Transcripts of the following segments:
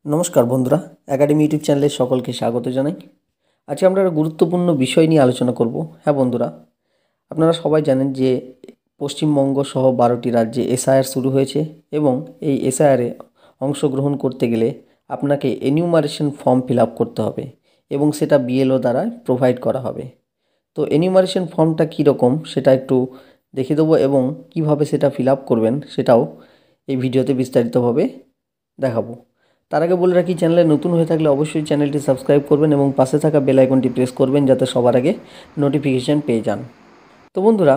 নমস্কার বন্ধুরা, academy YouTube চ্যানেলে সকলকে স্বাগত জানাই। আজকে আমরা একটা গুরুত্বপূর্ণ বিষয় নিয়ে আলোচনা করব। হ্যাঁ বন্ধুরা, আপনারা সবাই জানেন যে পশ্চিমবঙ্গ সহ 12টি রাজ্যে এসআইআর শুরু হয়েছে এবং এই এসআইআরে অংশগ্রহণ করতে গেলে আপনাকে এনিউমারেশন ফর্ম ফিল আপ করতে হবে এবং সেটা বিএলও দ্বারা প্রোভাইড করা হবে। তো এনিউমারেশন ফর্মটা কীরকম সেটা একটু দেখে দেবো এবং কিভাবে সেটা ফিল আপ করবেন সেটাও এই ভিডিওতে বিস্তারিতভাবে দেখাবো। তার আগে বলে রাখি, চ্যানেলে নতুন হয়ে থাকলে অবশ্যই চ্যানেলটি সাবস্ক্রাইব করবেন এবং পাশে থাকা বেল আইকনটি প্রেস করবেন যাতে সবার আগে নোটিফিকেশান পেয়ে যান। তো বন্ধুরা,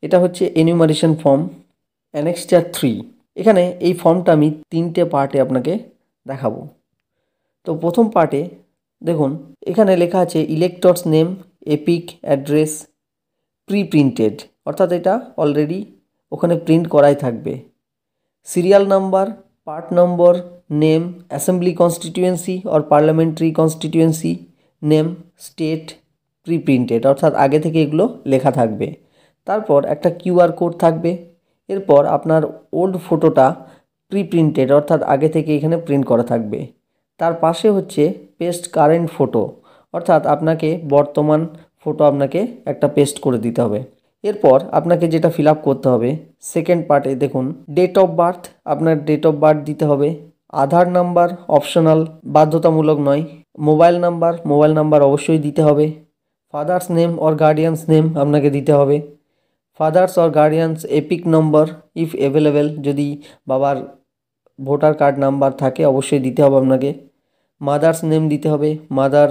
এটা হচ্ছে এনিউমারেশন ফর্ম অ্যানেক্সচার 3। এখানে এই ফর্মটা আমি 3টে পার্টে আপনাকে দেখাবো। তো প্রথম পার্টে দেখুন, এখানে লেখা আছে electors name, epic address, pre printed, অর্থাৎ এটা অলরেডি ওখানে প্রিন্ট করাই থাকবে। Serial number, part number, name, assembly constituency or parliamentary constituency name, state, pre printed, অর্থাৎ আগে থেকে এগুলো লেখা থাকবে। তারপর একটা কিউআর কোড থাকবে। এরপর আপনার ওল্ড ফটোটা প্রি প্রিন্টেড, অর্থাৎ আগে থেকে এখানে প্রিন্ট করা থাকবে। তার পাশে হচ্ছে পেস্ট কারেন্ট ফটো, অর্থাৎ আপনাকে বর্তমান ফটো আপনাকে একটা পেস্ট করে দিতে হবে। এরপর আপনাকে যেটা ফিল আপ করতে হবে সেকেন্ড পার্টে দেখুন, ডেট অফ বার্থ, আপনার ডেট অফ বার্থ দিতে হবে। আধার নাম্বার অপশনাল, বাধ্যতামূলক নয়। মোবাইল নাম্বার অবশ্যই দিতে হবে। Father's name or guardians name আপনাকে দিতে হবে। Father's or guardians epic number if available, যদি বাবার ভোটার কার্ড নাম্বার থাকে অবশ্যই দিতে হবে আপনাকে। মাদার্স নেম দিতে হবে, মাদার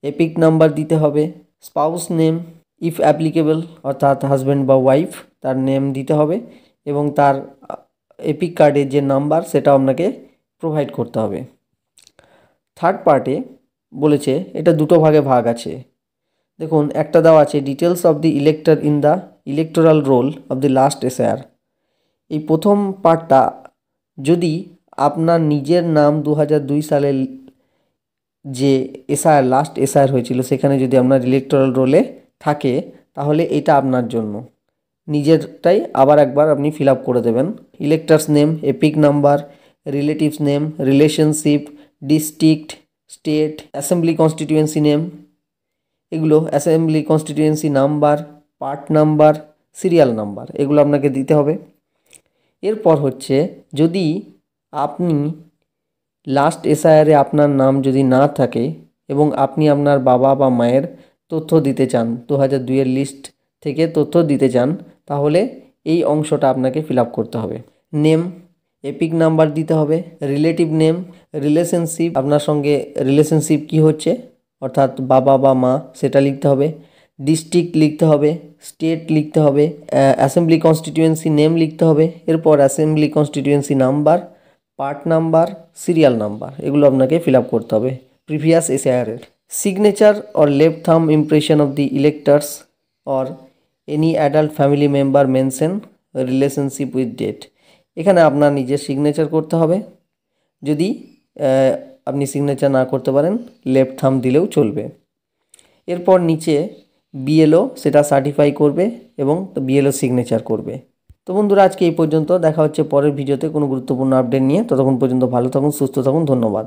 এপিক নাম্বার দিতে হবে। স্পাউস নেম ইফ অ্যাপ্লিকেবল, অর্থাৎ হাজব্যান্ড বা ওয়াইফ, তার নেম দিতে হবে এবং তার এপিক কার্ডের যে নাম্বার সেটাও আপনাকে প্রোভাইড করতে হবে। থার্ড পার্টে বলেছে, এটা দুটো ভাগে ভাগ আছে। দেখুন, একটা দেওয়া আছে details of the elector in the electoral role of the last SIR. এই প্রথম পার্টটা যদি আপনার নিজের নাম 2002 সালে যে এসআইআর লাস্ট এসআইআর হয়েছিল সেখানে যদি আপনার ইলেকটোরাল রোলে থাকে তাহলে এটা আপনার জন্য। নিজেরটাই আবার একবার আপনি ফিল আপ করে দেবেন। Electors name, EPIC number, relatives name, relationship, district, state, assembly constituency name, এগুলো assembly constituency number, part number, serial number, এগুলো আপনাকে দিতে হবে। এরপর হচ্ছে, যদি আপনি লাস্ট এসআইআরে আপনার নাম যদি না থাকে এবং আপনি আপনার বাবা বা মায়ের তথ্য দিতে চান, 2002-এর লিস্ট থেকে তথ্য দিতে চান, তাহলে এই অংশটা আপনাকে ফিল আপ করতে হবে। নেম, এপিক নাম্বার দিতে হবে। রিলেটিভ নেম, রিলেশনশিপ, আপনার সঙ্গে রিলেশনশিপ কী হচ্ছে অর্থাৎ বাবা বা মা, সেটা লিখতে হবে। ডিস্ট্রিক্ট লিখতে হবে, স্টেট লিখতে হবে, অ্যাসেম্বলি কনস্টিটিউয়েন্সি নেম লিখতে হবে। এরপর assembly constituency number, part number, serial number, এগুলো আপনাকে ফিল আপ করতে হবে প্রিভিয়াস এসআইআরের। Signature or left thumb impression of the electors or any adult family member mention relationship with date, এখানে আপনার নিজের সিগনেচার করতে হবে। যদি আপনি সিগনেচার না করতে পারেন লেফট থাম্ব দিলেও চলবে। এরপর নিচে বিএলও সেটা সার্টিফাই করবে এবং বিএলও সিগনেচার করবে। তো বন্ধুরা, আজকে এই পর্যন্ত। দেখা হচ্ছে পরের ভিডিওতে কোনো গুরুত্বপূর্ণ আপডেট নিয়ে। ততক্ষণ পর্যন্ত ভালো থাকুন, সুস্থ থাকুন। ধন্যবাদ।